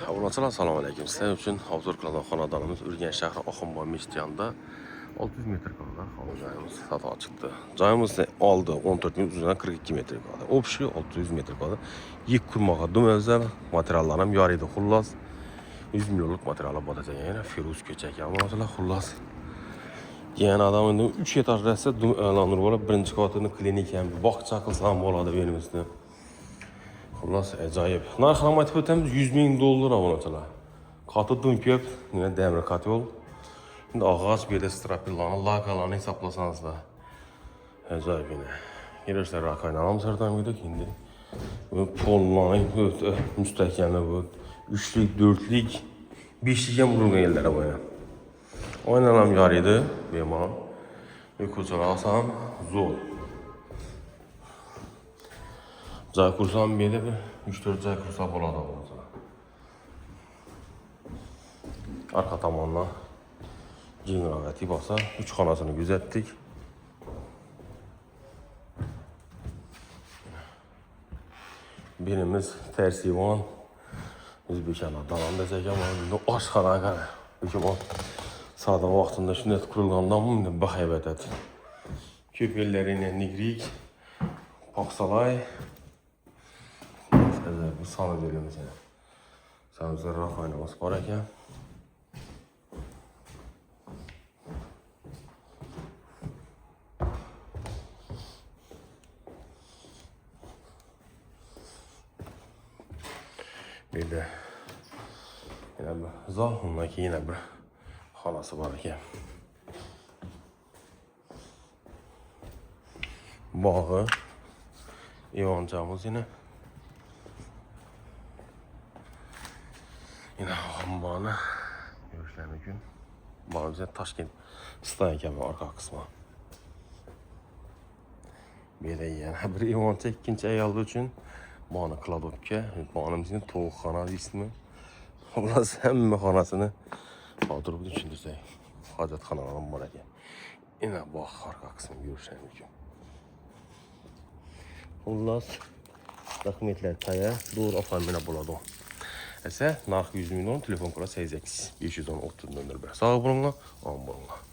Avlatçılar salam aleyküm. Sizler üçün Havzor Kıladan xonadonimiz Ürgən şəhri Axınboy Meşdiyanda 600 metr qaldı. Havuzayımız satılığa çıxdı. Cayımız aldı 14 min, üzerine 42 metr qaldı. Obşi 600 metr qaldı. Yük kurmağa dümözəl, materiallarım yarıydı xullas. 100 milyonluq materiala batacaq. Yəni firuz köçək yağmurlar xullas. Yəni adamın 3 etaj rəsə elanır var. Birinci qatını klinik həm bağça qılsam oladı benim üstüne. Xullas acayip. Narxlama ötəmiz 100 min dollar avanaçılar. Katı dümkök, yine dəmir kat yol. Şimdi ağac bir de strapillanı, lakalanı hesaplasanız da. Acayip yine. Girişler rakayla Amsterdam gidiyor şimdi. Pollanı, müstəhkəmli bu. Üçlük, dörtlük, beşlikə vurulğun yerlərə baya. Oynanan yarıydı, beman. Yuxucular alsam, zor. Cay kursam belə bir 3-4 cay kursa boladı olacaq. Arka tamanına cin rağəti basa 3 xanasını güzətdik. Birimiz tərsivan, biz bir kənar dalan desək ama indi aşxana qara. Bizim o sadə vaxtında sünnet kurulğandan mı indi bax əbədət. Köpəlləri ilə nigrik, paksalay. Bu sanı veriyor mesela. Sanıza raf oynaması var ya. Bir de yine bir Zahundaki yine bir halası var ki. Bağı, İvancağımız yine. Yine hambanı görüşlerine gün. Bana bize Taşkent Stay kemi arka kısmı. Bir de yani bir İvanca ikinci ay aldığı için bana Kladokya, bana bizim Toğuxana ismi. Burası hem xanasını kaldırıp düşündürsək. Hacət xanalarım var ki. Yine bax arka kısmı görüşlerine gün. Xullas, rəhmətlər taya doğru afamına buladı. Ese narx 100 milyon, telefon kura 88 510 30 nömrə. Sağ olun, am olun.